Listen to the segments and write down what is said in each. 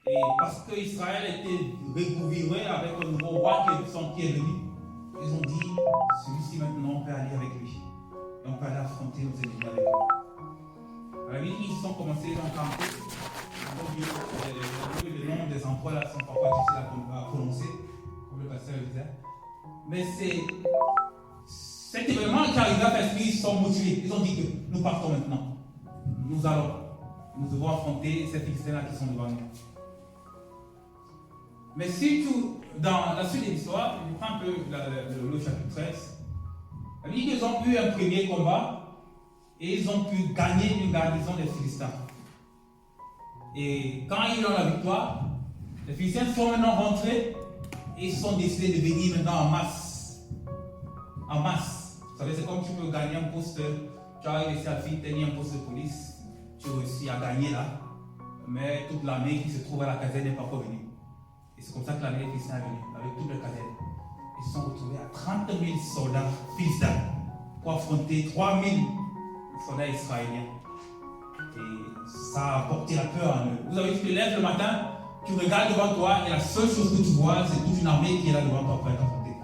Et parce qu'Israël était recouvré avec un nouveau roi qui est venu, ils ont dit, celui-ci maintenant, on peut aller avec lui. Et on peut aller affronter nos ennemis avec lui. Alors, ils ont commencé à camper. Les noms des endroits là sont parfois difficiles à prononcer, comme le pasteur le disait. Mais c'est cet événement qui arrive à faire qu'ils sont motivés. Ils ont dit que nous partons maintenant. Nous devons affronter ces Philistins-là qui sont devant nous. Mais surtout, dans la suite de l'histoire, je prends un peu le chapitre 13. Il dit qu'ils ont eu un premier combat et ils ont pu gagner une garnison des Philistins. Et quand ils ont la victoire, les Philistins sont maintenant rentrés et ils sont décidés de venir maintenant en masse. En masse. Vous savez, c'est comme tu peux gagner un poste, tu as réussi à finir un poste de police, tu réussis à gagner là, mais toute l'armée qui se trouve à la caserne n'est pas encore venue. Et c'est comme ça que l'armée des Philistins est venue, avec toute la caserne. Ils se sont retrouvés à 30 000 soldats philistins pour affronter 3 000 soldats israéliens. Et ça a apporté la peur en eux. Vous avez vu, tu te lèves le matin, tu regardes devant toi et la seule chose que tu vois, c'est toute une armée qui est là devant toi pour être affrontée.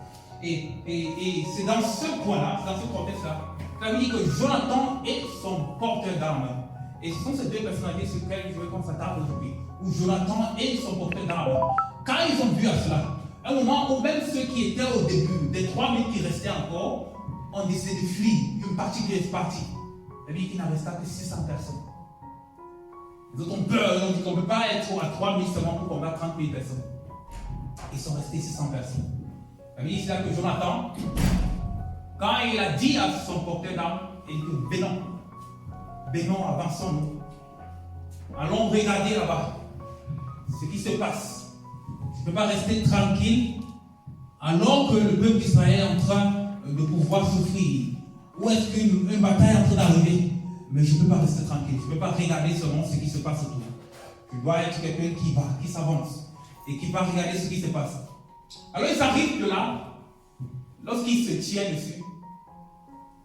Et c'est dans ce point-là, c'est dans ce contexte-là, que la Bible dit que Jonathan est son porteur d'armes. Et ce sont ces deux personnalités sur lesquelles je veux qu'on s'attarde aujourd'hui. Où Jonathan est son porteur d'armes. Quand ils ont vu à cela, à un moment où même ceux qui étaient au début, des 3000 qui restaient encore, ont décidé de fuir, une partie qui est partie. La Bible dit qu'il n'en resta que 600 personnes. Les autres ont peur, ils ont dit qu'on ne peut pas être à 3000 seulement pour combattre 30 000 personnes. Ils sont restés 600 personnes. La Bible dit là que Jonathan, quand il a dit à son porteur d'armes, il dit que Bénon, avançons-nous. Allons regarder là-bas ce qui se passe. Je ne peux pas rester tranquille alors que le peuple d'Israël est en train de pouvoir souffrir. Où est-ce qu'une bataille est en train d'arriver? Mais je ne peux pas rester tranquille. Je ne peux pas regarder seulement ce qui se passe autour. Je dois être quelqu'un qui s'avance et qui va regarder ce qui se passe. Alors il s'arrive que là, lorsqu'il se tient dessus,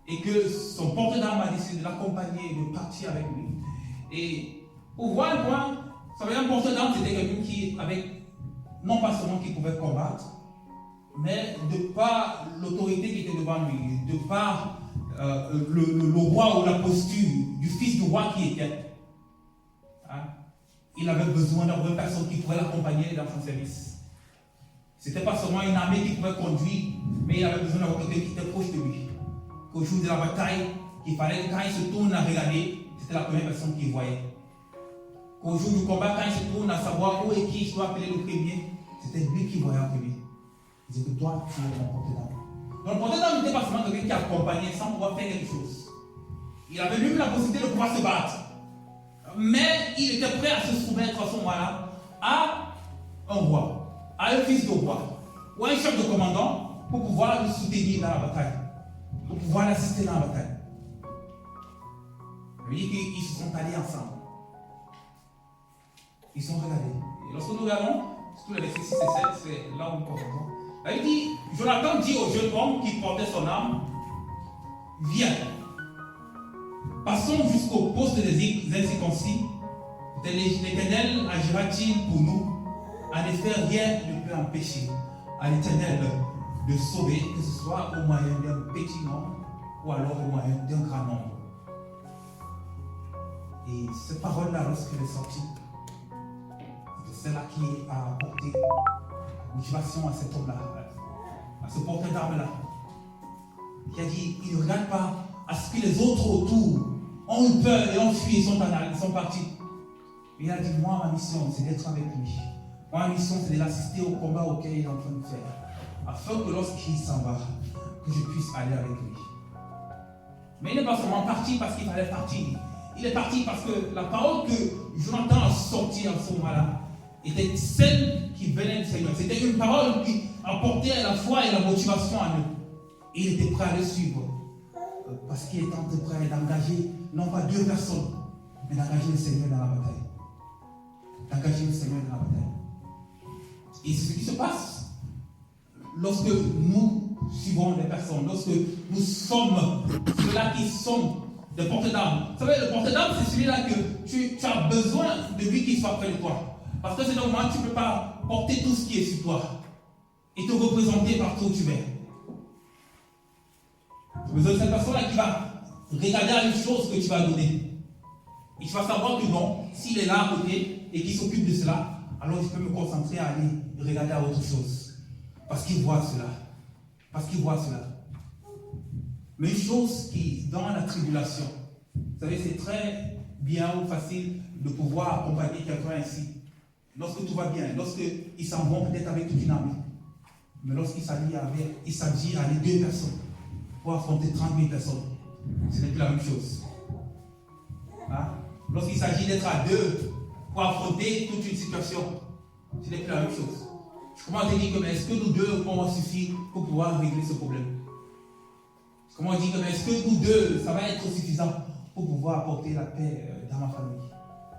et que son porte-d'armes a décidé de l'accompagner et de partir avec lui. Et pour voir un point, ça veut dire un porte-d'armes, c'était quelqu'un qui, avec, non pas seulement qui pouvait combattre, mais de par l'autorité qui était devant lui, de par le roi ou la posture du fils du roi qui était, hein, il avait besoin d'avoir une personne qui pouvait l'accompagner dans son service. Ce n'était pas seulement une armée qui pouvait conduire, mais il avait besoin d'avoir quelqu'un qui était proche de lui. Qu'au jour de la bataille, il fallait que quand il se tourne à regarder, c'était la première personne qu'il voyait. Qu'au jour du combat, quand il se tourne à savoir où est qui il doit appeler le premier, c'était lui qui voyait en premier. Il disait que toi, tu es mon porte-d'armes. Donc le porte-d'armes n'était pas seulement quelqu'un qui accompagnait sans pouvoir faire quelque chose. Il avait lui la possibilité de pouvoir se battre. Mais il était prêt à se soumettre à ce moment-là à un roi, à un fils de roi, ou à un chef de commandant pour pouvoir le soutenir dans la bataille. Pour pouvoir l'assister dans la bataille. Il dit qu'ils se sont allés ensemble. Ils sont regardés. Et lorsque nous regardons, surtout les versets 6 et 7, c'est là où nous commençons. Là, il dit, Jonathan dit au jeune homme qui portait son arme, viens, passons jusqu'au poste des incirconcis. L'Éternel agira-t-il pour nous? En effet, rien ne peut empêcher à l'Éternel de sauver, que ce soit au moyen d'un petit nombre ou alors au moyen d'un grand nombre. Et cette parole-là, lorsqu'elle est sortie, c'est celle-là qui a apporté motivation à cet homme-là, à ce porteur d'armes-là, qui a dit, il ne regarde pas à ce que les autres autour ont eu peur et ont fui et sont partis. Il a dit, moi, ma mission, c'est d'être avec lui. Moi, ma mission, c'est de l'assister au combat auquel il est en train de faire. Afin que lorsqu'il s'en va, que je puisse aller avec lui. Mais il n'est pas seulement parti parce qu'il fallait partir. Il est parti parce que la parole que Jonathan a sortie en ce moment-là était celle qui venait du Seigneur. C'était une parole qui apportait la foi et la motivation à nous. Et il était prêt à le suivre. Parce qu'il était prêt d'engager, non pas deux personnes, mais d'engager le Seigneur dans la bataille. D'engager le Seigneur dans la bataille. Et c'est ce qui se passe lorsque nous suivons des personnes, lorsque nous sommes ceux-là qui sont des porte-d'armes. Vous savez, le porte-d'armes, c'est celui-là que tu as besoin de lui qui soit près de toi. Parce que c'est le moment où tu ne peux pas porter tout ce qui est sur toi et te représenter partout où tu vas. Tu as besoin de cette personne-là qui va regarder à une chose que tu vas donner. Et tu vas savoir que non, s'il est là à côté et qu'il s'occupe de cela, alors je peux me concentrer à aller regarder à autre chose. Parce qu'il voit cela. Parce qu'il voit cela. Mais une chose qui, dans la tribulation, vous savez, c'est très bien ou facile de pouvoir accompagner quelqu'un ainsi. Lorsque tout va bien, lorsqu'ils s'en vont peut-être avec toute une armée. Mais lorsqu'il s'agit avec 2 personnes pour affronter 30 000 personnes, ce n'est plus la même chose. Hein? Lorsqu'il s'agit d'être à 2 pour affronter toute une situation, ce n'est plus la même chose. Comment on te dit que est-ce que nous 2 on va suffire pour pouvoir régler ce problème? Comment on dit que est-ce que nous 2 ça va être suffisant pour pouvoir apporter la paix dans ma famille?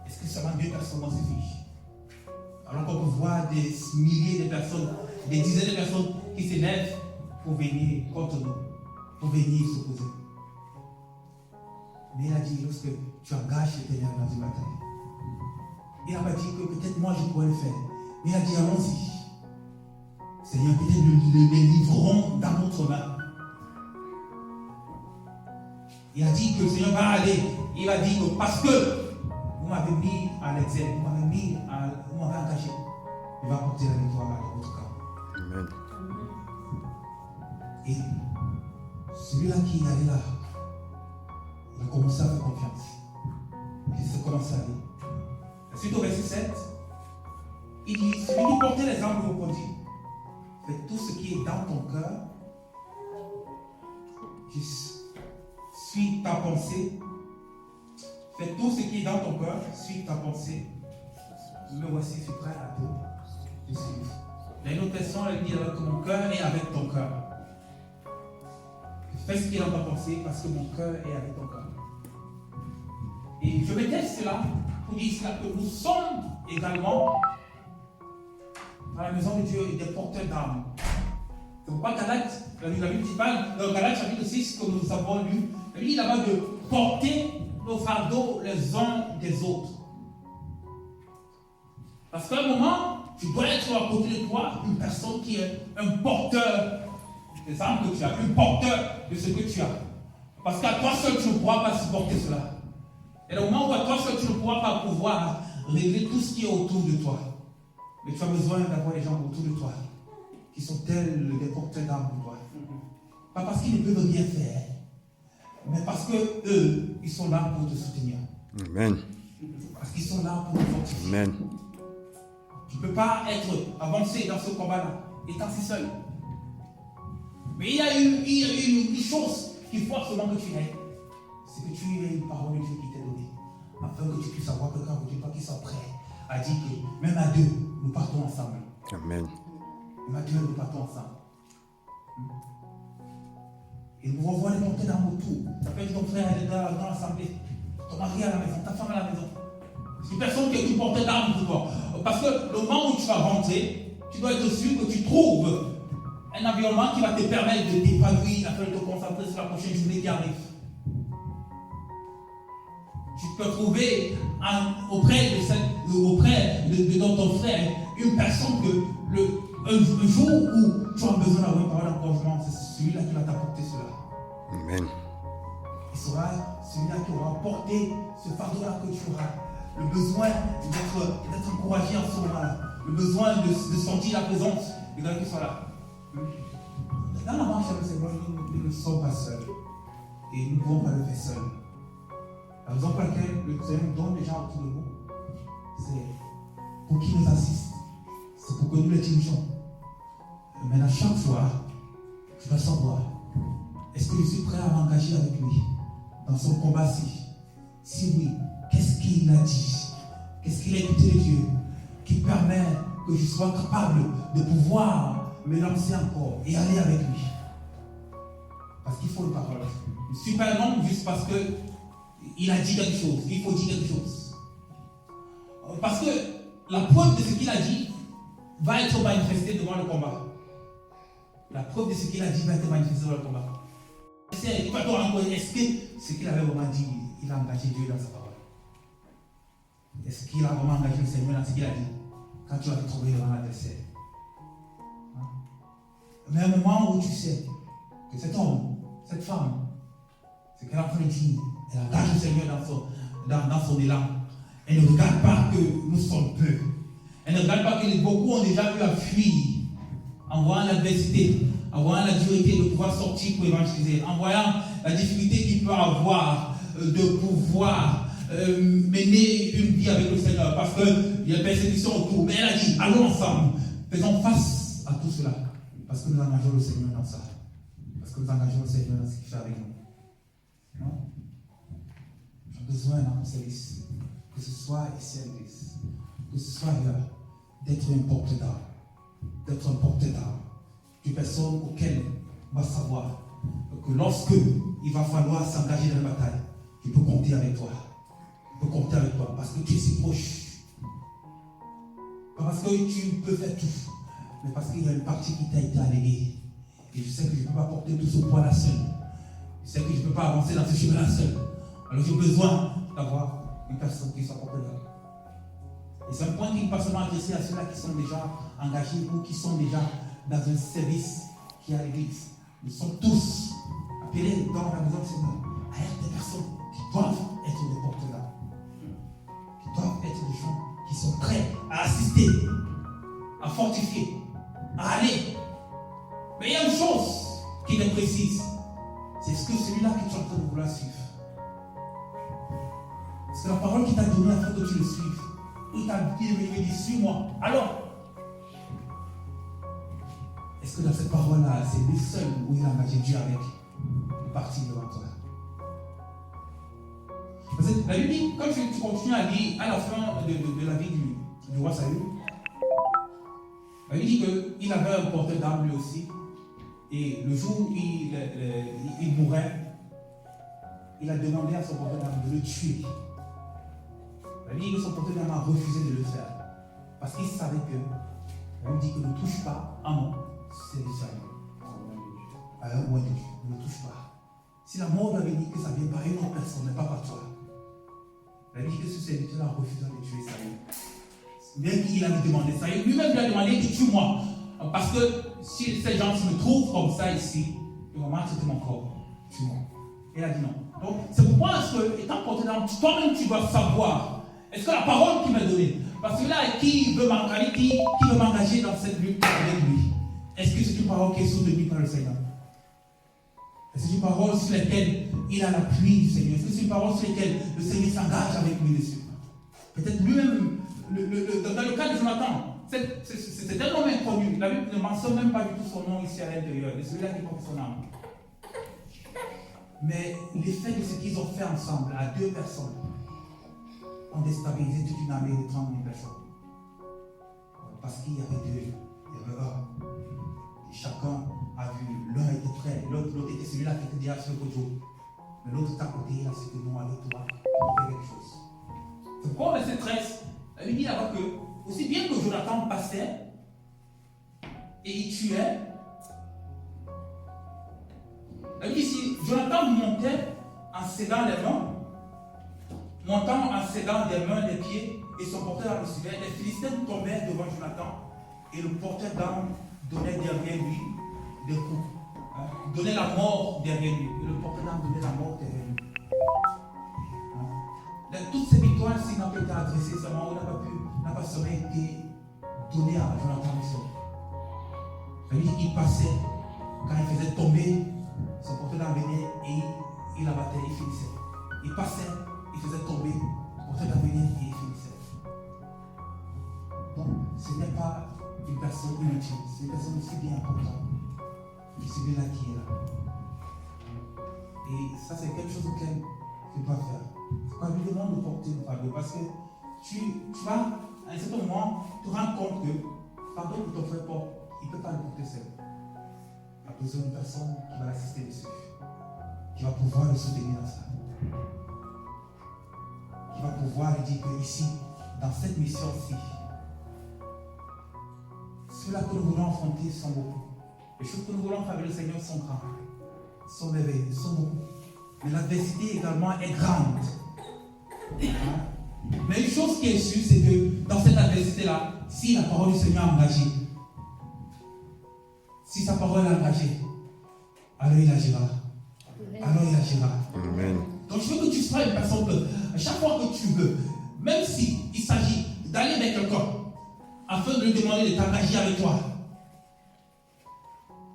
Est-ce que seulement 2 personnes vont suffire? Alors qu'on peut voir des milliers de personnes, des dizaines de personnes qui s'élèvent pour venir contre nous, pour venir s'opposer. Mais il a dit, lorsque tu engages l'Éternel dans une bataille, il n'a pas dit que peut-être moi je pourrais le faire. Mais il a dit, allons-y. Seigneur, peut-être nous les livrons dans notre main. Il a dit que le Seigneur va aller. Il a dit que parce que vous m'avez mis à l'exil, vous m'avez engagé, il va porter la victoire dans votre camp. Amen. Et celui-là qui est allé là, il a commencé à faire confiance. Il s'est commencé à aller. Ensuite au verset 7, il dit, celui qui portait les armes de vos produits, fais tout ce qui est dans ton cœur, qui suit ta pensée. Fais tout ce qui est dans ton cœur, suit ta pensée. Me voici, je suis prêt à te suivre. Il y a une autre version, elle dit avec mon cœur et avec ton cœur. Fais ce qui est dans ta pensée parce que mon cœur est avec ton cœur. Et je mettais cela pour dire cela que nous sommes également dans la maison de Dieu des porteurs d'armes. C'est pourquoi Galates, la Bible dit pas, dans Galates chapitre 6 que nous avons lu, la Bible dit là-bas de porter nos fardeaux les uns des autres. Parce qu'à un moment, tu dois être à côté de toi une personne qui est un porteur des armes que tu as, un porteur de ce que tu as. Parce qu'à toi seul, tu ne pourras pas supporter cela. Et au moment où à toi seul, tu ne pourras pas pouvoir régler tout ce qui est autour de toi. Mais tu as besoin d'avoir des gens autour de toi qui sont tels des porteurs d'armes pour toi. Pas parce qu'ils ne peuvent rien faire, mais parce que eux, ils sont là pour te soutenir. Amen. Parce qu'ils sont là pour te fortifier. Amen. Tu ne peux pas être avancé dans ce combat-là, étant si seul. Mais il y a une chose qu'il faut absolument que tu aies. C'est que tu aies une parole de Dieu qui t'est donnée. Afin que tu puisses avoir quelqu'un de toi qui soit prêt à dire que même à 2, nous partons ensemble. Amen. Même à 2, nous partons ensemble. Et nous revoyons les montées dans mon tour. Ça peut être ton frère dans l'assemblée, ton mari à la maison, ta femme à la maison. C'est une personne qui est une portée d'armes pour toi. Parce que le moment où tu vas rentrer, tu dois être sûr que tu trouves un environnement qui va te permettre de t'épanouir afin de te concentrer sur la prochaine journée qui arrive. Tu peux trouver auprès de ton frère une personne que un jour où tu as besoin d'avoir une parole d'encouragement, c'est celui-là qui va t'apporter cela. Amen. Il sera celui-là qui aura porté ce fardeau-là que tu auras. Le besoin d'être encouragé en ce moment-là. Le besoin de sentir la présence de quelqu'un qui soit là. Dans la marche avec le Seigneur, nous ne sommes pas seuls. Et nous ne pouvons pas le faire seuls. La raison pour laquelle le Seigneur nous donne des gens autour de nous, c'est pour qu'ils nous assistent. C'est pour que nous les dirigeons. Mais à chaque fois, tu dois savoir, est-ce que je suis prêt à m'engager avec lui dans son combat-ci? Si oui, qu'est-ce qu'il a dit? Qu'est-ce qu'il a écouté de Dieu qui permet que je sois capable de pouvoir me lancer encore et aller avec lui? Parce qu'il faut une parole. Je ne suis pas un homme juste parce qu'il a dit quelque chose. Il faut dire quelque chose. Parce que la preuve de ce qu'il a dit va être manifestée devant le combat. La preuve de ce qu'il a dit va être manifestée devant le combat. Est-ce que ce qu'il avait vraiment dit, il a engagé Dieu dans sa parole? Est-ce qu'il a vraiment engagé le Seigneur dans ce qu'il a dit? quand tu vas te trouver devant l'adversaire. Mais à un moment où tu sais que cet homme, cette femme, ce qu'elle est en train de dire, elle engage le Seigneur dans son élan. Elle ne regarde pas que nous sommes peu. Elle ne regarde pas que beaucoup ont déjà eu à fuir en voyant l'adversité, en voyant la dureté de pouvoir sortir pour évangéliser, en voyant la difficulté qu'il peut avoir de pouvoir mener une vie avec le Seigneur parce qu'il y a persécution autour. Mais elle a dit, allons ensemble, faisons face à tout cela. Parce que nous engageons le Seigneur dans ça. Parce que nous engageons le Seigneur dans ce qu'il fait avec nous. Non? J'ai besoin dans mon service, que ce soit ici à l'église, que ce soit là, d'être un porteur d'âme. D'être un porteur d'âme. Une personne auquel on va savoir que lorsque il va falloir s'engager dans la bataille, il peut compter avec toi. Il peut compter avec toi parce que tu es si proche. Pas parce que tu peux faire tout, mais parce qu'il y a une partie qui t'a été alléguée. Et je sais que je ne peux pas porter tout ce poids-là seul. Je sais que je ne peux pas avancer dans ce chemin-là seul. Alors j'ai besoin d'avoir une personne qui soit porteuse d'âme. Et c'est un point qui n'est pas seulement adressé à ceux-là qui sont déjà engagés ou qui sont déjà dans un service qui est à l'église. Nous sommes tous appelés dans la maison du Seigneur à être des personnes qui doivent être des porteurs d'âme. Qui doivent être des gens qui sont prêts à assister, à fortifier, à aller. Mais il y a une chose qui est précise. C'est ce que celui-là que tu es en train de vouloir suivre. C'est la parole qui t'a donné afin que tu le suives. Il t'a dit, suis-moi. Alors, est-ce que dans cette parole-là, c'est lui seul où il a engagé Dieu avec une partie devant toi? Parce que la Bible dit, comme tu continues à lire à la fin de la vie du roi Saül, la Bible dit qu'il avait un porteur d'armes lui aussi. Et le jour où il mourait, il a demandé à son porteur d'armes de le tuer. La Bible dit que son porteur d'armes a refusé de le faire. Parce qu'il savait que, la Bible dit que ne touche pas à mon serviteur. À un roi de Dieu. Ne touche pas. Si la mort doit venir, que ça vienne par une autre personne, mais pas par toi. La Bible dit que ce serviteur a refusé de tuer Saül. Bien qu'il avait demandé ça, lui-même lui a demandé que tue-moi. Parce que si ces gens me trouvent comme ça ici, ils vont maltraiter mon corps. Tue-moi. Et il a dit non. Donc, c'est pourquoi, étant porté d'âme, toi-même tu dois savoir. Est-ce que la parole qu'il m'a donnée, parce que là, qui veut m'engager dans cette lutte avec lui? Est-ce que c'est une parole qui est soutenue par le Seigneur? Est-ce que c'est une parole sur laquelle il a l'appui du Seigneur? Est-ce que c'est une parole sur laquelle le Seigneur s'engage avec lui dessus? Peut-être lui-même, dans le cas de Jonathan, c'est un homme inconnu. La Bible ne mentionne même pas du tout son nom ici à l'intérieur. C'est celui-là qui porte son âme. Mais l'effet de ce qu'ils ont fait ensemble à deux personnes ont déstabilisé toute une armée de 30 000 personnes. Parce qu'il y avait deux, il y avait un. Et chacun a vu, l'un était prêt, l'autre était celui-là qui était déjà sur le côté. Mais l'autre était à côté, il a dit que non, allez toi, on fait quelque chose. C'est pourquoi au verset 13, la Bible dit là-bas que, aussi bien que Jonathan passait et il tuait, la Bible dit ici, Jonathan montait en cédant les mains, montant en cédant des mains, des pieds, et son porteur le suivait. Les Philistins tombaient devant Jonathan, et le porteur d'armes donnait derrière lui des coups. Il donnait la mort derrière lui. Et le porteur d'armes donnait la mort derrière lui. Toutes ces victoires, s'ils n'ont pas été adressées seulement, n'a pas seulement été donné à Jonathan seul. Il passait, quand il faisait tomber, son porteur d'armes venait et il abattait, il finissait. Il passait, il faisait tomber, son porteur d'armes venait et il finissait. Donc, ce n'est pas une personne inutile, c'est une personne aussi bien importante que celui-là qui est là. Et ça, c'est quelque chose auquel tu dois faire. C'est pas lui demander de porter le fardeau parce que tu vas, à un certain moment, te rendre compte que le fardeau que ton frère porte, il ne peut pas le porter seul. Il a besoin d'une personne qui va l'assister dessus, qui va pouvoir le soutenir dans ça, qui va pouvoir lui dire que ici, dans cette mission-ci, ceux-là que nous voulons affronter sont beaucoup. Les choses que nous voulons faire avec le Seigneur sont grandes, sont merveilleuses, sont beaucoup. Mais l'adversité également est grande. Mais une chose qui est sûre, c'est que dans cette adversité-là, si la parole du Seigneur est engagée, si sa parole est engagée, alors il agira. Alors il agira. Amen. Donc je veux que tu sois une personne que, à chaque fois que tu veux, même s'il s'agit d'aller vers quelqu'un, afin de lui demander de t'engager avec toi,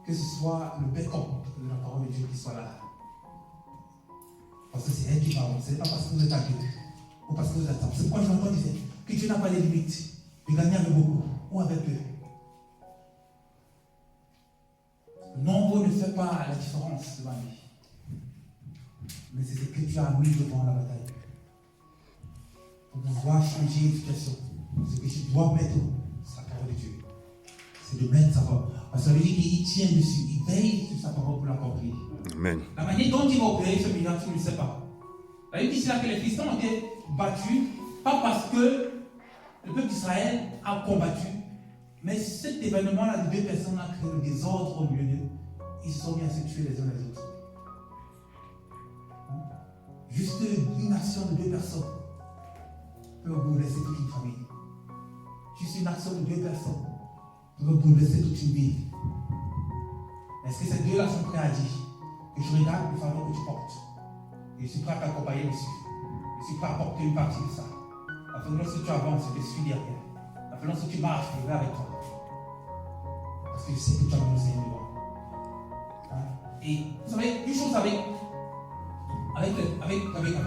que ce soit le backup de la parole de Dieu qui soit là. Parce que c'est elle qui va, ce n'est pas parce que vous êtes à Dieu, ou parce que vous êtes à. C'est pourquoi je m'entends dire que Dieu n'a pas de limites, de gagner avec beaucoup, ou avec peu. Le nombre ne fait pas la différence devant lui. Mais c'est ce que tu as mis devant la bataille. Pour pouvoir changer une situation, ce que tu dois mettre, c'est la parole de Dieu. C'est de mettre sa parole. Parce que ça veut dire qu'il tient dessus, il veille sur sa parole pour l'accomplir. Amen. La manière dont il va opérer ce miracle, tu ne le sais pas. La Bible dit là que les Philistins ont été battus, pas parce que le peuple d'Israël a combattu, mais cet événement-là de deux personnes a créé le désordre au milieu d'eux. Ils se sont mis à se tuer les uns les autres. Juste une action de deux personnes peut bouleverser toute une famille. Juste une action de deux personnes peut bouleverser toute une vie. Est-ce que ces deux-là sont prêts à dire que je regarde le fardeau que tu portes et je suis prêt à t'accompagner dessus. Je suis prêt à porter une partie de ça. Afin que lorsque tu avances, je te suis derrière. Afin que lorsque tu marches, je vais avec toi. Parce que je sais que tu as mon Seigneur devant. Et vous savez, une chose avec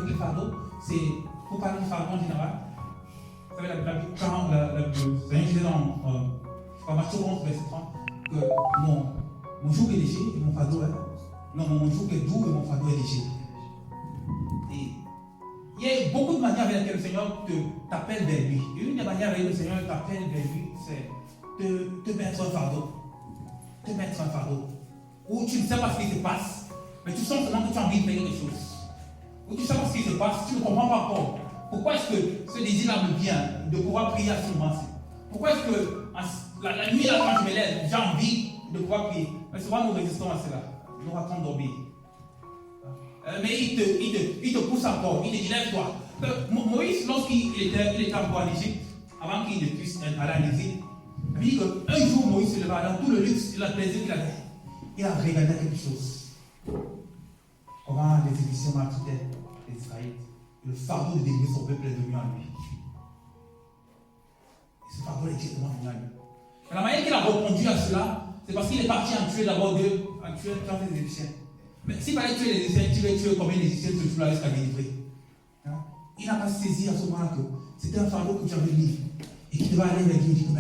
le fardeau, c'est pour parler du fardeau en général. Vous savez, quand le Seigneur disait dans Matthieu 11, verset 30, que mon joug est léger et mon fardeau est. Non, mon joug est doux et mon fardeau est léger. Et il y a beaucoup de manières avec lesquelles le Seigneur t'appelle vers lui. Et une des manières avec lesquelles le Seigneur t'appelle vers lui, c'est te mettre un fardeau. Te mettre un fardeau. Où tu ne sais pas ce qui se passe, mais tu sens seulement que tu as envie de faire quelque chose. Où tu ne sais pas ce qui se passe, tu ne comprends pas encore. Pourquoi est-ce que ce désir-là me vient de pouvoir prier à ce moment-ci? Pourquoi est-ce que la nuit, là, quand je me lève, j'ai envie de pouvoir prier? Mais souvent, nous résistons à cela. Nous ratons dormir. Mais il te pousse encore, il te dit lève-toi. Moïse, lorsqu'il était encore en Égypte, avant qu'il ne puisse aller en exil, il dit qu'un jour Moïse se leva dans tout le luxe et le plaisir qu'il avait. Il a regardé quelque chose. Comment les Égyptiens maltraitaient les Israélites. Le fardeau de délivrer son peuple est venu en lui. Et ce fardeau est directement venu en lui. Et la manière qu'il a répondu à cela, c'est parce qu'il est parti en tuer d'abord deux, en tuer 30 Égyptiens. Mais s'il fallait tuer les Égyptiens, tu vas tuer combien d'Égyptiens ce jour-là jusqu'à délivrer? Il n'a pas saisi à ce moment-là que c'était un fardeau que tu avais mis et qu'il devait aller avec lui. Il dit que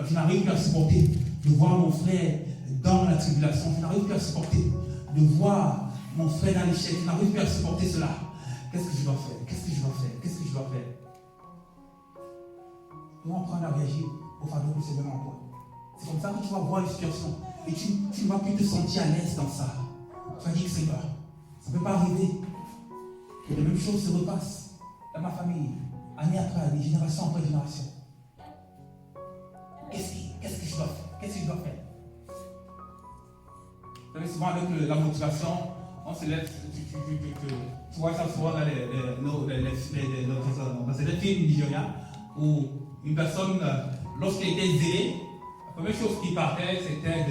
je n'arrive plus à supporter de voir mon frère dans la tribulation. Je n'arrive plus à supporter de voir mon frère dans l'échec. Je n'arrive plus à supporter cela. Qu'est-ce que je dois faire? Qu'est-ce que je dois faire? Qu'est-ce que je dois faire? Comment apprendre à réagir au fardeau que c'est même en toi? C'est comme ça que tu vas voir une situation et tu ne vas plus te sentir à l'aise dans ça. Tu vas dire que Seigneur, ça ne peut pas arriver que les mêmes choses se repassent dans ma famille, année après année, génération après génération. Qu'est-ce que je dois faire? Qu'est-ce que je dois faire? Vous savez, souvent avec la motivation, on se lève, tu vois ça souvent dans les films nigériens où une personne, lorsqu'elle était zélée, la première chose qui partait, c'était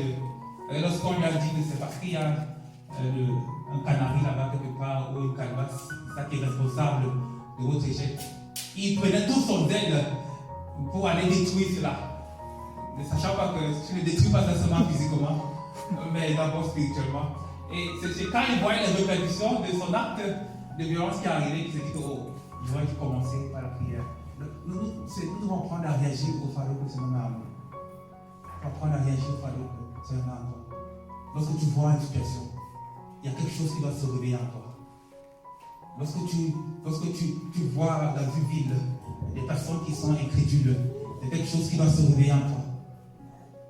lorsqu'on lui a dit que c'est parce qu'il y a un canari là-bas quelque part ou une calebasse, c'est ça qui est responsable de votre échec. Il prenait tout son zèle pour aller détruire cela. Ne sachant pas que tu ne détruis pas seulement physiquement, mais d'abord spirituellement. Et c'est quand il voyait les répercussions de son acte de violence qui est arrivé qu'il s'est dit que il aurait dû commencer par la prière. Nous devons apprendre à réagir au fardeau que le Seigneur met en nous. Nous devons apprendre à réagir au fardeau que le Seigneur met en toi. Lorsque tu vois une situation, il y a quelque chose qui doit se réveiller en toi. Lorsque tu vois dans une ville des personnes qui sont incrédules, il y a quelque chose qui doit se réveiller en toi.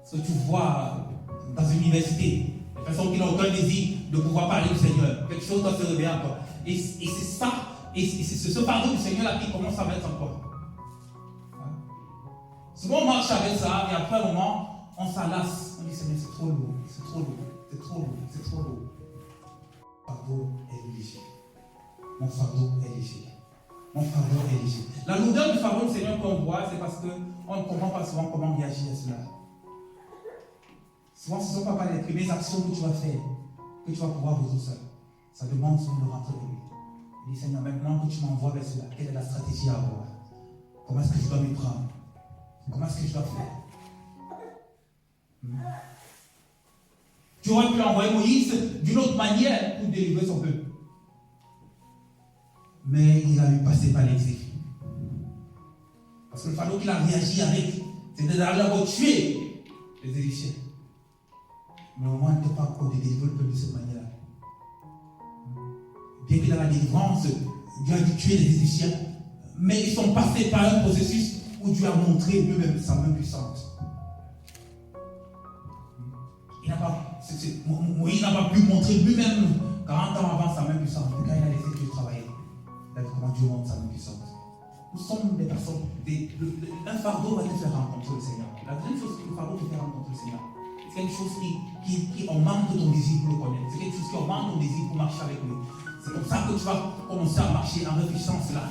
Ce que tu vois dans une université, des personnes qui n'ont aucun désir de pouvoir parler du Seigneur, quelque chose doit se réveiller en toi. Et c'est ça, et c'est ce fardeau du Seigneur là qui commence à mettre en toi. Souvent on marche avec ça, et après un moment, on s'enlace. On dit Seigneur, c'est trop lourd, c'est trop lourd, c'est trop lourd, c'est trop lourd. Mon fardeau est léger. Mon fardeau est léger. Mon fardeau est léger. La lourdeur du fardeau, Seigneur, qu'on voit, c'est parce qu'on ne comprend pas souvent comment réagir à cela. Souvent, ce ne sont pas les premières actions que tu vas faire, que tu vas pouvoir résoudre seul. Ça demande souvent de rentrer de lui. Il dit, Seigneur, maintenant que tu m'envoies vers cela, quelle est la stratégie à avoir? Comment est-ce que je dois m'y prendre? Comment est-ce que je dois faire? Tu aurais pu envoyer Moïse d'une autre manière pour délivrer son peuple. Mais il a eu passé par l'exil. Parce que le fardeau qu'il a réagi avec, c'était d'aller tuer les Égyptiens. Mais au moins, il n'était pas encore de délivrer le peuple de cette manière-là. Bien que dans la délivrance, Dieu a dû tuer les Égyptiens, mais ils sont passés par un processus où Dieu a montré lui-même sa main puissante. Moïse n'a pas pu montrer lui-même 40 ans avant sa main puissante. Mais quand il a laissé Dieu travailler, il a vu comment Dieu montre sa main puissante. Nous sommes des personnes, un fardeau va te faire rencontrer le Seigneur. La deuxième chose que le fardeau te fait rencontrer le Seigneur, c'est quelque chose qui augmente ton désir pour le connaître. C'est quelque chose qui augmente ton désir pour marcher avec lui. C'est comme ça que tu vas commencer à marcher en réfléchissant à cela.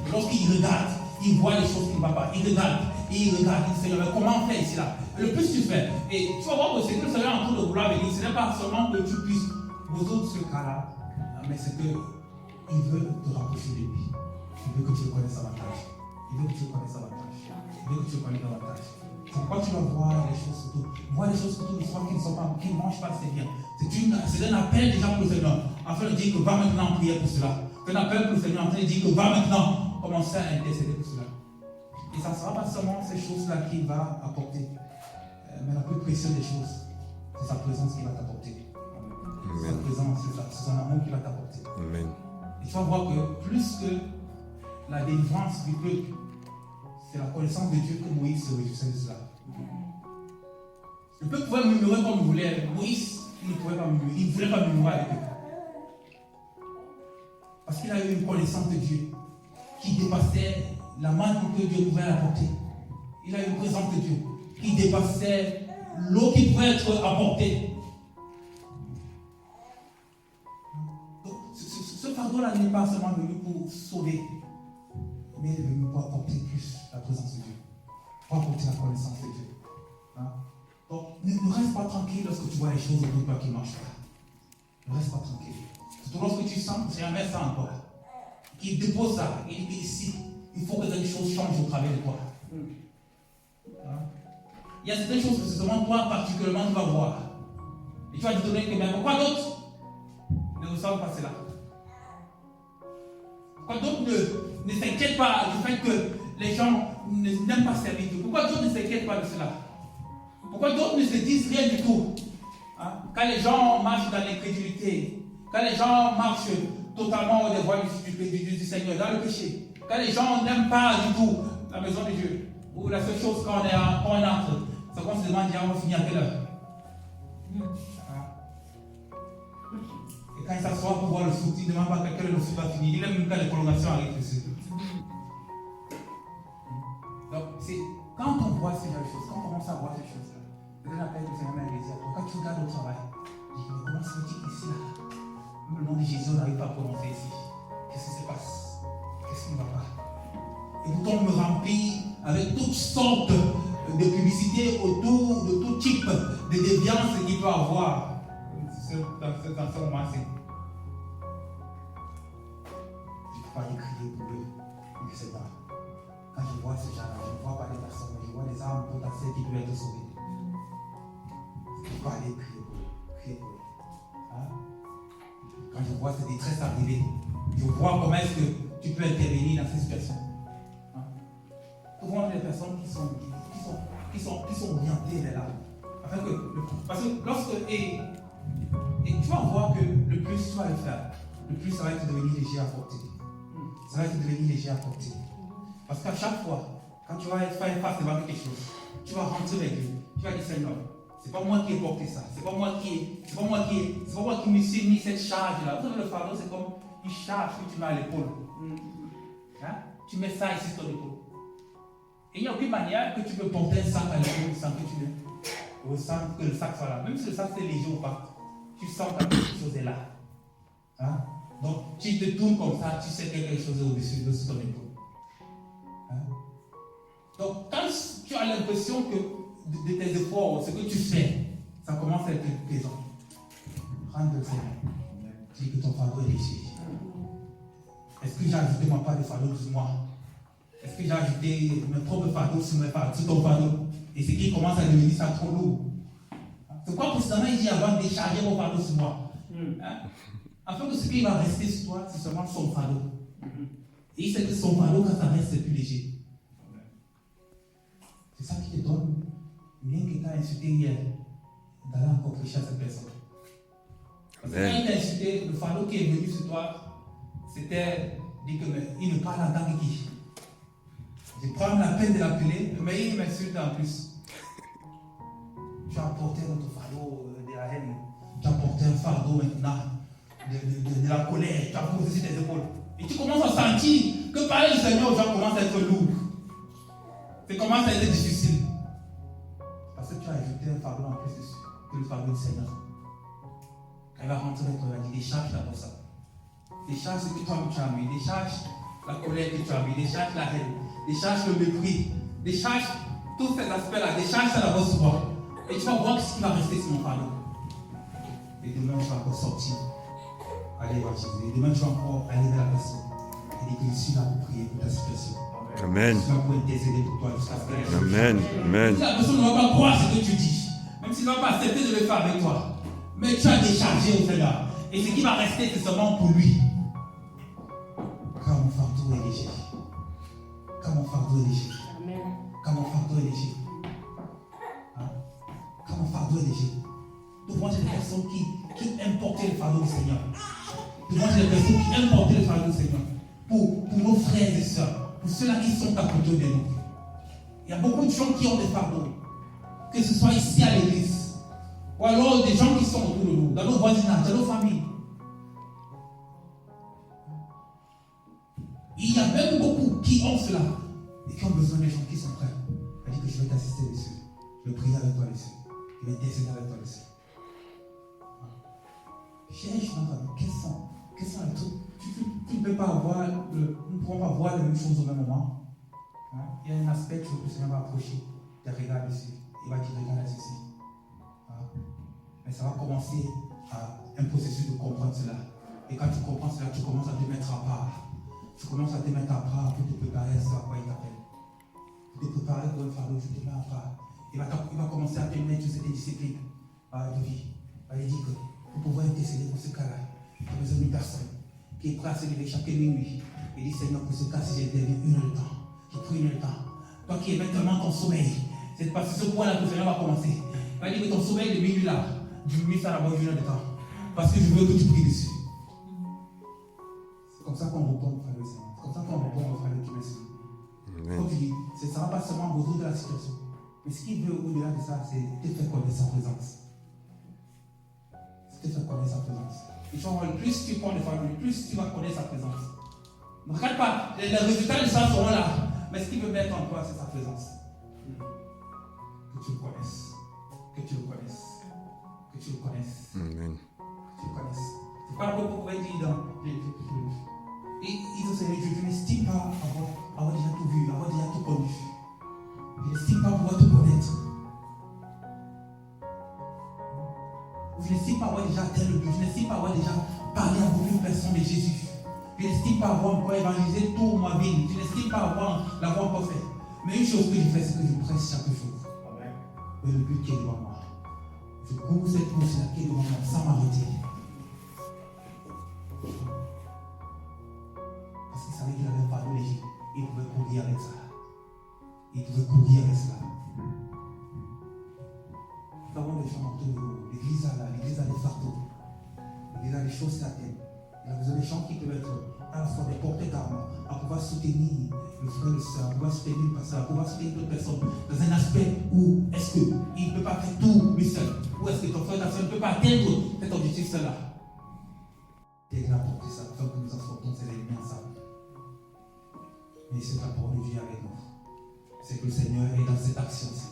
Et lorsqu'il regarde, il voit les choses qui ne vont pas. Il regarde, il dit Seigneur, mais comment faire ici là? Et le plus tu fais, et tu vas voir que c'est que le Seigneur est en train de vouloir venir. Ce n'est pas seulement que tu puisses résoudre ce cas-là, mais c'est qu'il veut te rapprocher de lui. Il veut que tu le connaisses davantage. Il veut que tu le connaisses davantage. Il veut que tu le connaisses davantage. C'est pourquoi tu vas voir les choses surtout. Voir les choses surtout une fois qui ne mangent pas assez bien. C'est un appel déjà pour le Seigneur. Afin de dire que va maintenant prier pour cela. C'est un appel pour le Seigneur en train de dire que va maintenant commencer à intercéder pour cela. Et ça ne sera pas seulement ces choses-là qu'il va apporter. Mais la plus précieuse des choses, c'est sa présence qui va t'apporter. C'est sa présence, c'est son amour qui va t'apporter. Amen. Et tu vas voir que plus que la délivrance du peuple, c'est la connaissance de Dieu que Moïse se réjouissait de cela. Le peuple pouvait murmurer comme il voulait. Moïse, il ne pouvait pas murmurer. Il ne voulait pas murmurer avec eux. Parce qu'il a eu une connaissance de Dieu qui dépassait la main que Dieu pouvait apporter. Il a eu une présence de Dieu qui dépassait l'eau qui pouvait être apportée. Donc, ce fardeau-là n'est pas seulement venu pour sauver, mais il est venu pour apporter plus la présence de Dieu, pour apporter la connaissance de Dieu. Hein? Donc, ne reste pas tranquille lorsque tu vois les choses autour de toi qui ne marchent pas. Ne reste pas tranquille. Surtout lorsque tu sens que c'est un médecin en toi qui dépose ça, il dit ici, il faut que quelque chose change au travers de toi. Hein? Il y a certaines choses que c'est seulement toi particulièrement tu vas voir. Et tu vas te donner que même pourquoi d'autres ne ressentent pas cela? Pourquoi d'autres ne s'inquiètent pas du fait que les gens n'aiment pas servir Dieu? Pourquoi d'autres ne s'inquiètent pas de cela? Pourquoi d'autres ne se disent rien du tout? Hein? Quand les gens marchent dans l'incrédulité, quand les gens marchent totalement des voies du Seigneur, dans le péché, quand les gens n'aiment pas du tout la maison de Dieu, ou la seule chose quand on entre, c'est qu'on se demande, on va finir à quelle heure? Et quand il s'assoit pour voir le foot, il ne demande pas à quelle heure le foot va finir. Il aime quand les prolongations arrivent. Donc, c'est quand on voit ces choses, quand on commence à voir ces choses-là, c'est un appel du Seigneur à l'église. Quand tu regardes au travail, tu dis, mais comment se fait-il ici là? Même le nom de Jésus, on n'arrive pas à prononcer ici. Qu'est-ce qui se passe? Qu'est-ce qui ne va pas? Et pourtant, on me remplit avec toutes sortes de publicités autour de tout type de déviance qu'il peut avoir dans ce moment-ci. Je ne peux pas y crier pour eux, je ne sais pas. Quand je vois ces gens-là, je ne vois pas des personnes, mais je vois des âmes potentielles qui doivent être sauvées. Je ne peux pas aller crier pour eux. Hein? Quand je vois ces détresses arriver, je vois comment est-ce que tu peux intervenir dans ces situations. Souvent, les personnes qui sont orientées vers là. Parce que lorsque. Et tu vas voir que le plus tu vas le faire, le plus ça va être devenir léger à porter. Ça va être devenir léger à porter. Parce qu'à chaque fois, quand tu vas être face devant quelque chose, tu vas rentrer avec lui. Tu vas dire Seigneur, c'est pas moi qui ai porté ça. C'est pas moi qui me suis mis cette charge-là. Vous savez, le fardeau, c'est comme une charge que tu mets à l'épaule. Hein? Tu mets ça ici sur l'épaule. Et il n'y a aucune manière que tu peux porter un sac à l'épaule sans que tu ne ressentes que le sac soit là. Même si le sac c'est léger ou pas, tu sens que quelque chose est là. Hein? Donc, tu te tournes comme ça, tu sais qu'il y a quelque chose au-dessus de ton épaule. Hein? Donc, quand tu as l'impression que de tes efforts, ce que tu fais, ça commence à être plaisant, rentre le Seigneur. Dis que ton fardeau est léger. Est-ce que j'ai ajouté ma part de fardeau sur moi? Est-ce que j'ai ajouté mes propres fardeaux sur ton fardeau? Et ce qui commence à devenir ça trop lourd. C'est quoi précisément il dit avant de décharger mon fardeau sur moi? Hein? Afin que ce qui va rester sur toi, c'est seulement son fardeau. Et il sait que son fardeau, quand ça reste, c'est plus léger. C'est ça qui te donne, bien que tu as insulté hier, d'aller encore prêcher à cette personne. Parce que quand il t'a insulté, le fardeau qui est venu sur toi, c'était dit qu'il me parle en tant que qui? Je prends la peine de l'appeler, mais il m'insulte en plus. Tu as porté notre fardeau de la haine. Tu as porté un fardeau maintenant de la colère. Tu as posé sur tes épaules. Et tu commences à sentir que parler du Seigneur aux gens commence à être lourd. Ça commence à être difficile. Parce que tu as ajouté un fardeau en plus que le fardeau du Seigneur. Quand il va rentrer dans toi, il va dire décharge d'abord ça. Décharge ce que toi tu as mis. Décharge la colère que tu as mis. Décharge la haine. Décharge le mépris. Décharge tous ces aspects-là. Décharge ça d'abord sur moi. Et tu vas voir ce qui va rester sur mon fardeau. Et demain, tu vas encore sortir. Aller voir Jésus. Et demain, tu vas encore aller vers la personne. Et dire que je suis là pour prier pour ta situation. Amen. Je suis là pour intercéder pour toi jusqu'à ce que Amen. Amen. Si la personne ne va pas croire ce que tu dis, même s'il ne va pas accepter de le faire avec toi, mais tu as déchargé au Seigneur. Et ce qui va rester, c'est seulement pour lui. Car mon fardeau est léger. Car mon fardeau est léger. Amen. Car mon fardeau est léger. Car mon fardeau est léger. Donc moi j'ai des personnes qui aiment porter le fardeau du Seigneur. Donc moi j'ai des personnes qui aiment porter le fardeau du Seigneur. Pour nos frères et sœurs, pour ceux-là qui sont à côté de nous. Il y a beaucoup de gens qui ont des fardeaux. Que ce soit ici à l'église, ou alors des gens qui sont autour de nous, dans nos voisinages, dans nos familles. Il y a même beaucoup qui ont cela et qui ont besoin des gens qui sont prêts. Il dit que je vais t'assister dessus. Je vais prier avec toi dessus. Je vais intercéder avec toi dessus. Cherche dans ta vie. Quels sont les trucs? Tu ne peux pas avoir, nous ne pouvons pas voir les mêmes choses au même moment. Il y a un aspect que le Seigneur va approcher. Tu regardes ici. Il va dire regarde ceci. Mais ça va commencer à un processus de comprendre cela. Et quand tu comprends cela, tu commences à te mettre à part. Tu commences à te mettre à part pour te préparer à ce à quoi il t'appelle. Pour te préparer pour un fardeau, tu te mets à part. Il va commencer à te mettre sur cette discipline de vie. Il va dire que pour pouvoir intercéder pour ce cas-là, tu as besoin d'une personne qui est prête à se lever chaque nuit. Il dit Seigneur, pour ce cas, si j'interviens une heure de temps, je prie une heure de temps. Toi qui aimais tellement ton sommeil, c'est parce que ce point-là que le Seigneur va commencer. Il va dire que ton sommeil de minuit là, diminue ça d'abord une heure de temps. Parce que je veux que tu pries dessus. C'est comme ça qu'on répond au frère. C'est comme ça qu'on répond au frère qui me suit. Comme tu dis, ce ne sera pas seulement autour de la situation. Mais ce qu'il veut au-delà de ça, c'est te faire connaître sa présence. C'est te faire connaître sa présence. Et tu vas voir, plus tu prends les familles, plus tu vas connaître sa présence. Ne regarde pas, les résultats de ça seront là. Mais ce qu'il veut mettre en toi, c'est sa présence. Que tu le connaisses. Que tu le connaisses. Que tu le connaisses. Amen. Que tu le connaisses. C'est pas le pourquoi il dit dans il dit je n'estime pas avoir déjà tout vu, avoir déjà tout connu. Je n'estime pas pouvoir tout connaître. Je n'estime pas avoir déjà atteint le but. Je n'estime pas avoir déjà parlé à beaucoup de personnes de Jésus. Je n'estime pas avoir encore évangélisé toute ma vie. Je n'estime pas l'avoir encore fait. Mais une chose que je fais, c'est que je presse chaque jour. Et le but qui est devant moi. Je cours cette course-là qui est devant moi sans m'arrêter. Parce qu'il savait qu'il avait un fardeau léger. Il pouvait courir avec ça. Il pouvait courir avec cela. Nous avons des gens autour de nous. L'église a des fardeaux. L'église a des choses à terre. Il a besoin des gens qui peuvent être à la fois des porteurs d'armes, à pouvoir soutenir le frère et le soeur, à pouvoir soutenir le pasteur, à pouvoir soutenir d'autres personnes dans un aspect où est-ce qu'il ne peut pas faire tout lui seul. Où est-ce que ton frère et ta soeur ne peut pas atteindre cet objectif-là. T'aider à porter ça, afin que nous affrontons ces ennemis ensemble. Mais c'est la parole de Dieu avec nous. C'est que le Seigneur est dans cette action-ci.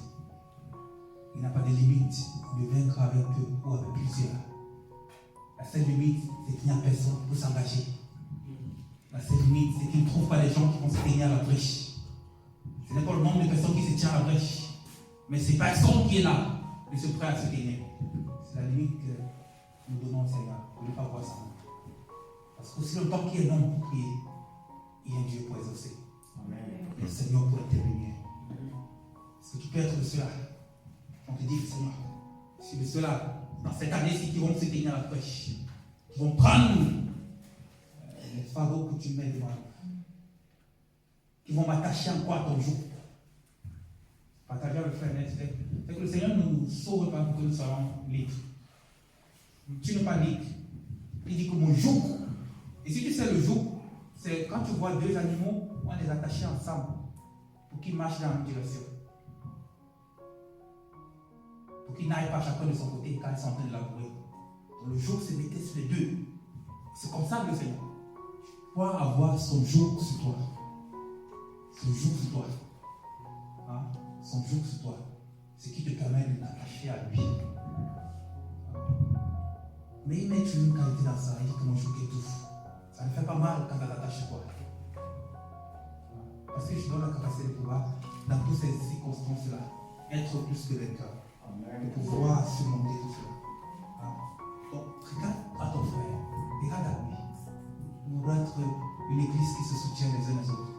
Il n'a pas de limite de vaincre avec eux ou avec plusieurs. La seule limite, c'est qu'il n'y a personne pour s'engager. La seule limite, c'est qu'il ne trouve pas les gens qui vont se tenir à la brèche. Ce n'est pas le nombre de personnes qui se tiennent à la brèche, mais c'est personne qui est là, qui se prêt à se tenir. C'est la limite que nous donnons au Seigneur, pour ne pas voir ça. Parce qu'aussi longtemps qu'il y a un homme pour prier, il y a un Dieu pour exaucer. Amen. Il y a le Seigneur pour intervenir. Est-ce que tu peux être de ceux-là? On te dit, Seigneur, je suis de ceux-là, dans cette année-ci, qui vont se tenir à la brèche, qui vont prendre les fardeaux que tu mets devant nous, qui vont m'attacher encore à ton joug. Partager avec le frère net, c'est que le Seigneur ne nous sauve pas pour que nous soyons libres. Tu n'es pas libre. Il dit que mon joug, et si tu sais le joug, c'est quand tu vois deux animaux, on les attacher ensemble pour qu'ils marchent dans la même direction. Pour qu'ils n'aillent pas chacun de son côté quand ils sont en train de labourer. Donc le joug se mettait sur les deux. C'est comme ça que le Seigneur doit avoir son joug sur toi. Son joug sur toi. Hein? Son joug sur toi. Ce qui te permet de t'attacher à lui. Mais il met toujours une qualité dans ça. Il dit que mon joug étouffe. Ça ne fait pas mal quand tu t'attaches à toi. Parce que je donne la capacité de pouvoir, dans toutes ces circonstances-là, être plus que vainqueur. De pouvoir surmonter tout cela. Donc, regarde à ton frère. Regarde à lui. Nous devons être une église qui se soutient les uns les autres.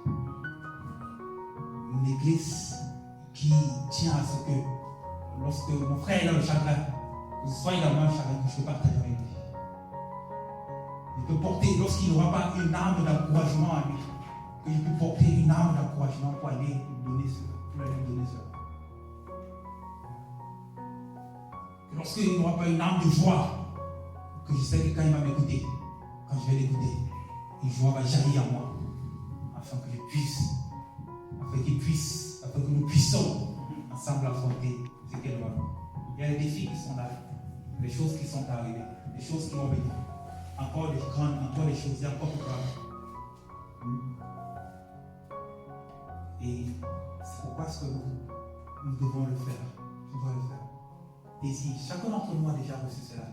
Une église qui tient à ce que, lorsque mon frère est dans le chagrin, que ce soit également un chagrin que je peux partager avec lui. Je peux porter, lorsqu'il n'aura pas une arme d'encouragement à lui, que je peux porter une arme d'encouragement pour aller lui donner cela, pour lui donner cela. Que lorsqu'il n'aura pas une arme de joie, que je sais que quand il va m'écouter, quand je vais l'écouter, une joie va jaillir en moi, afin que je puisse, afin que nous puissions ensemble affronter ce qu'elle va. Il y a des défis qui sont là, des choses qui sont arrivées, des choses qui vont venir. Encore des grandes, encore des choses, il y a encore plus grave. Et c'est pourquoi ce que nous devons le faire. Tu dois le faire. Désir. Chacun d'entre nous a déjà reçu cela.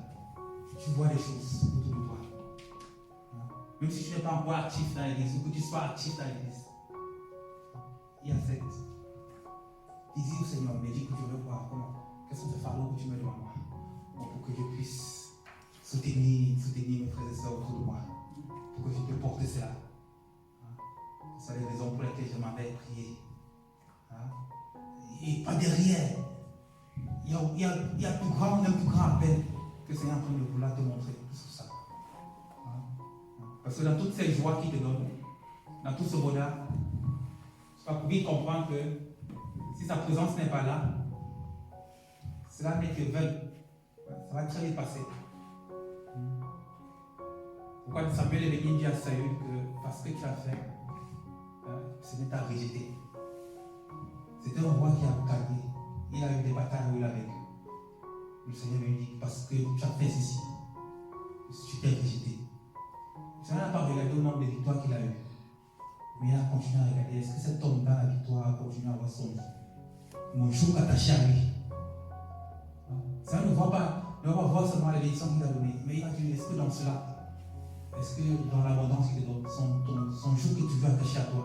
Tu vois des choses autour de toi. Même si tu n'es pas encore actif dans l'église, ou que tu sois actif dans l'église, il y a cette désir au Seigneur, mais dis que je veux voir quels sont ces fardeaux que tu mets devant moi, pour que je puisse soutenir mes frères et sœurs autour de moi, pour que je puisse porter cela. Ce sont les raisons pour lesquelles je m'en vais prier. Et pas derrière. Il y a un plus grand appel que le Seigneur est en train de vouloir te montrer plus que ça. Parce que dans toutes ces joies qu'il te donne, dans tout ce bonheur, tu vas vite comprendre que si sa présence n'est pas là, cela n'est que vain. Ça va très vite passer. Pourquoi Samuel est venu dire à Saül que parce que tu as fait, ce n'est pas rejeté. C'était un roi qui a gagné. Il a eu des batailles où il a vécu. Le Seigneur lui dit parce que tu as fait ceci, tu t'es rejeté. Le Seigneur n'a pas regardé au nombre de victoires qu'il a eues. Mais il a continué à regarder. Est-ce que cet homme dans la victoire a continué à avoir mon joug attaché à lui? Ça ne va pas voir seulement la bénédiction qu'il a donnée. Mais il a dit, est-ce que dans cela, est-ce que dans l'abondance qu'il te donne, son joug que tu veux attacher à toi,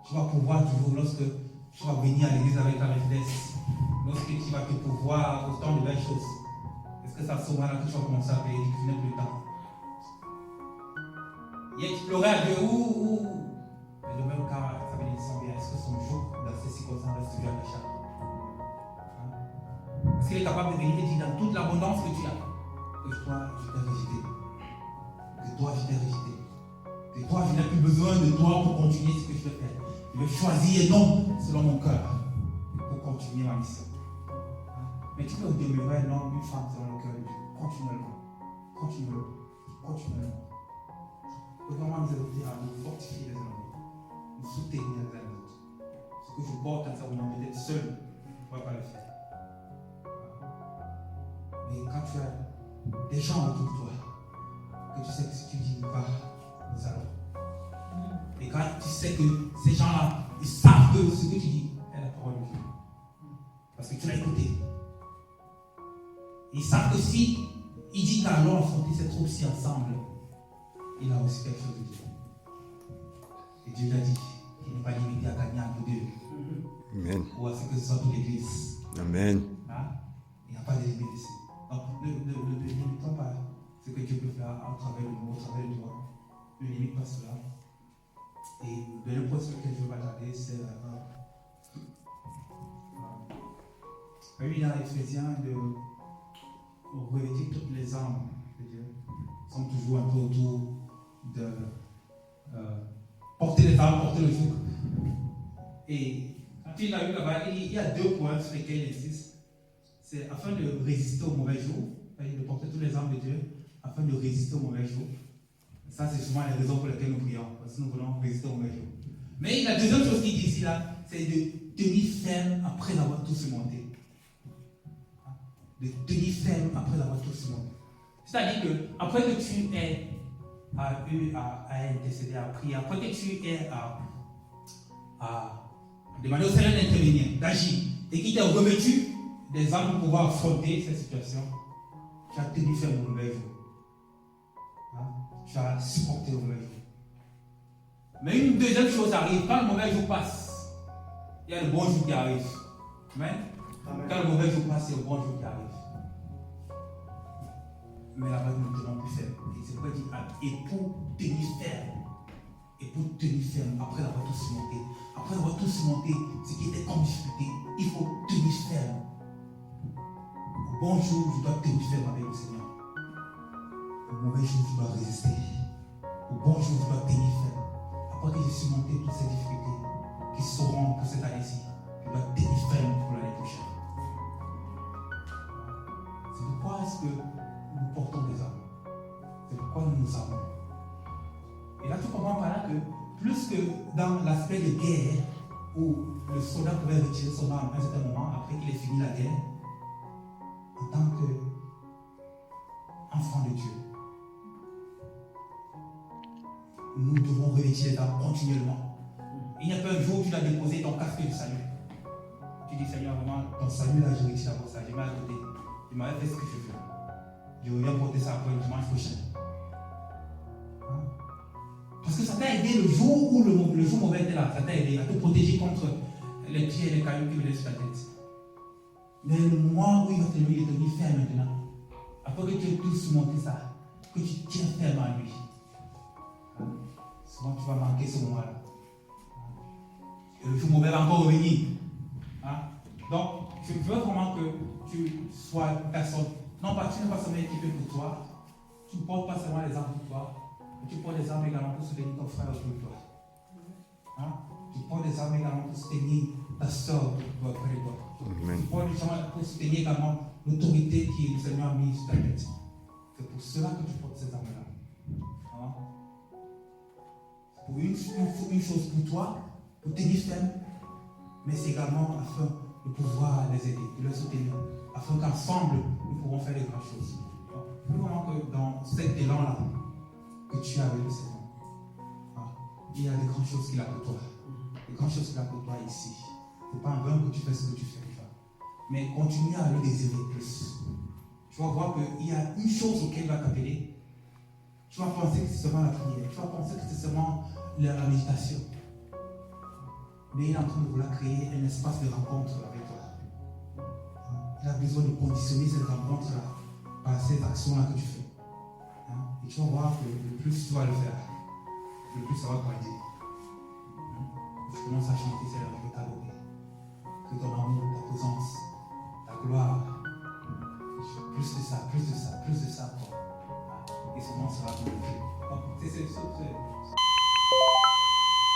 tu vas pouvoir toujours, lorsque tu vas venir à l'église avec ta réflexe, lorsque tu vas te pouvoir autant de belles choses, est-ce que ça sera là que tu vas commencer à payer et que tu n'as plus le temps? Il a exploré à Dieu mais le même cas, sa bénédiction vient. Est-ce que son joug dans ces circonstances reste toujours attaché à toi? Parce qu'il est capable de venir et dire dans toute l'abondance que tu as, que toi, je t'ai rejeté. Que toi, je t'ai rejeté. Que toi, je n'ai plus besoin de toi pour continuer ce que je veux faire. Je vais choisir un homme selon mon cœur pour continuer ma mission. Mais tu peux demeurer un homme, une femme selon le cœur de Dieu. Continuellement. Il faut vraiment nous aider à nous fortifier les uns les autres, nous soutenir les uns les autres. Ce que je porte à certain moment, peut-être seul, je ne pourrais pas le faire. Mais quand tu as des gens autour de toi, que tu sais que si tu dis va, nous allons. Et quand tu sais que ces gens-là, ils savent que ce que tu dis est la parole de Dieu. Parce que tu l'as écouté. Ils savent que si il dit qu'alors affronter cette troupe-ci ensemble, il a aussi quelque chose de Dieu. Et Dieu l'a dit qu'il n'est pas limité à gagner un peu deux. Amen. Ou à ce que ce soit toute l'église. Amen. Hein? Il n'y a pas de limite ici. Donc, ne limite pas ce que Dieu peut faire au travers de nous, au travers de toi. Ne limite pas cela. Et le point sur lequel je vais m'attarder, c'est oui, dans Éphésiens, de revêtir toutes les armes de Dieu. Nous sommes toujours un peu autour de porter les armes, porter le joug. Et quand il a vu là-bas, il y a 2 points sur lesquels il insiste. C'est afin de résister aux mauvais jours, de porter toutes les armes de Dieu, afin de résister aux mauvais jours. Ça, c'est souvent les raisons pour lesquelles nous prions, parce que nous voulons résister aux mauvais jours. Mais la deuxième chose qu'il dit ici, là, c'est de tenir ferme après avoir tout surmonté. De tenir ferme après avoir tout surmonté. C'est-à-dire que, après que tu aies à intercéder, à prier, après que tu aies à demander au Seigneur d'intervenir, d'agir, et qu'il t'ait revêtu des armes pour pouvoir affronter cette situation, tu as tenu ferme au mauvais jour. Tu as supporté le mauvais jour. Mais une deuxième chose arrive, quand le mauvais jour passe, il y a le bon jour qui arrive. Amen. Quand le mauvais jour passe, il y a le bon jour qui arrive. Mais là-bas, nous ne tenons plus ferme. Et c'est pourquoi il dit, et pour tenir ferme, après avoir tout surmonté, après avoir tout surmonté, ce qui était comme difficulté, il faut tenir ferme. Au bon jour, je dois tenir ferme avec le Seigneur. Au mauvais jour, je dois résister. Au bon jour, je dois tenir ferme. Après que j'ai surmonté toutes ces difficultés qui seront pour cette année-ci, je dois tenir ferme pour l'année prochaine. C'est pourquoi est-ce que nous portons des armes. C'est pourquoi nous nous armons. Et là, tu comprends par là que plus que dans l'aspect de guerre, où le soldat pouvait retirer son arme à un certain moment, après qu'il ait fini la guerre, en tant qu'enfant de Dieu, nous devons revêtir les armes continuellement. Il n'y a pas un jour où tu dois déposer ton casque de salut. Tu dis, Seigneur, vraiment, ton salut là, je retire d'abord ça. Je mets à côté. Il m'a fait ce que je veux. Je reviens porter ça après le dimanche prochain. Parce que ça t'a aidé le jour où le jour mauvais était là. Ça t'a aidé à te protéger contre les pieds et les cailloux qui venaient sur la tête. Mais le moment où il va te lever, il te dit ferme maintenant. Après que tu aies tout surmonté ça, que tu tiens ferme à lui. Souvent tu vas manquer ce moment-là. Et le jour mauvais va encore revenir. Donc, je veux vraiment que tu sois une personne. Non, tu n'es pas seulement équipé pour toi. Tu ne portes pas seulement les armes pour toi. Mais tu portes des armes également pour soutenir ton frère autour de toi. Tu portes des armes également pour soutenir ta soeur près de toi. Tu portes des armes pour soutenir également l'autorité que le Seigneur a mise sur ta tête. C'est pour cela que tu portes ces armes-là. Pour une chose pour toi, pour tenir ferme, mais c'est également afin de pouvoir les aider, de les soutenir, afin qu'ensemble, nous pourrons faire des grandes choses. Je veux vraiment que dans cet élan-là, que tu as avec le Seigneur, il y a des grandes choses qu'il a pour toi. Des grandes choses qu'il a pour toi ici. Ce n'est pas en vain que tu fais ce que tu fais déjà. Mais continue à le désirer plus. Tu vas voir qu'il y a une chose auquel il va t'appeler. Tu vas penser que c'est seulement la prière. Tu vas penser que c'est seulement la méditation. Mais il est en train de vouloir créer un espace de rencontre avec toi. Il a besoin de conditionner cette rencontre-là par ces actions-là que tu fais. Et tu vas voir que le plus tu vas le faire, le plus ça va grandir. Tu commences à chanter, Seigneur, je veux t'adorer. Que ton amour, ta présence, ta gloire, plus de ça encore. Et ce moment sera glorifié. Donc, c'est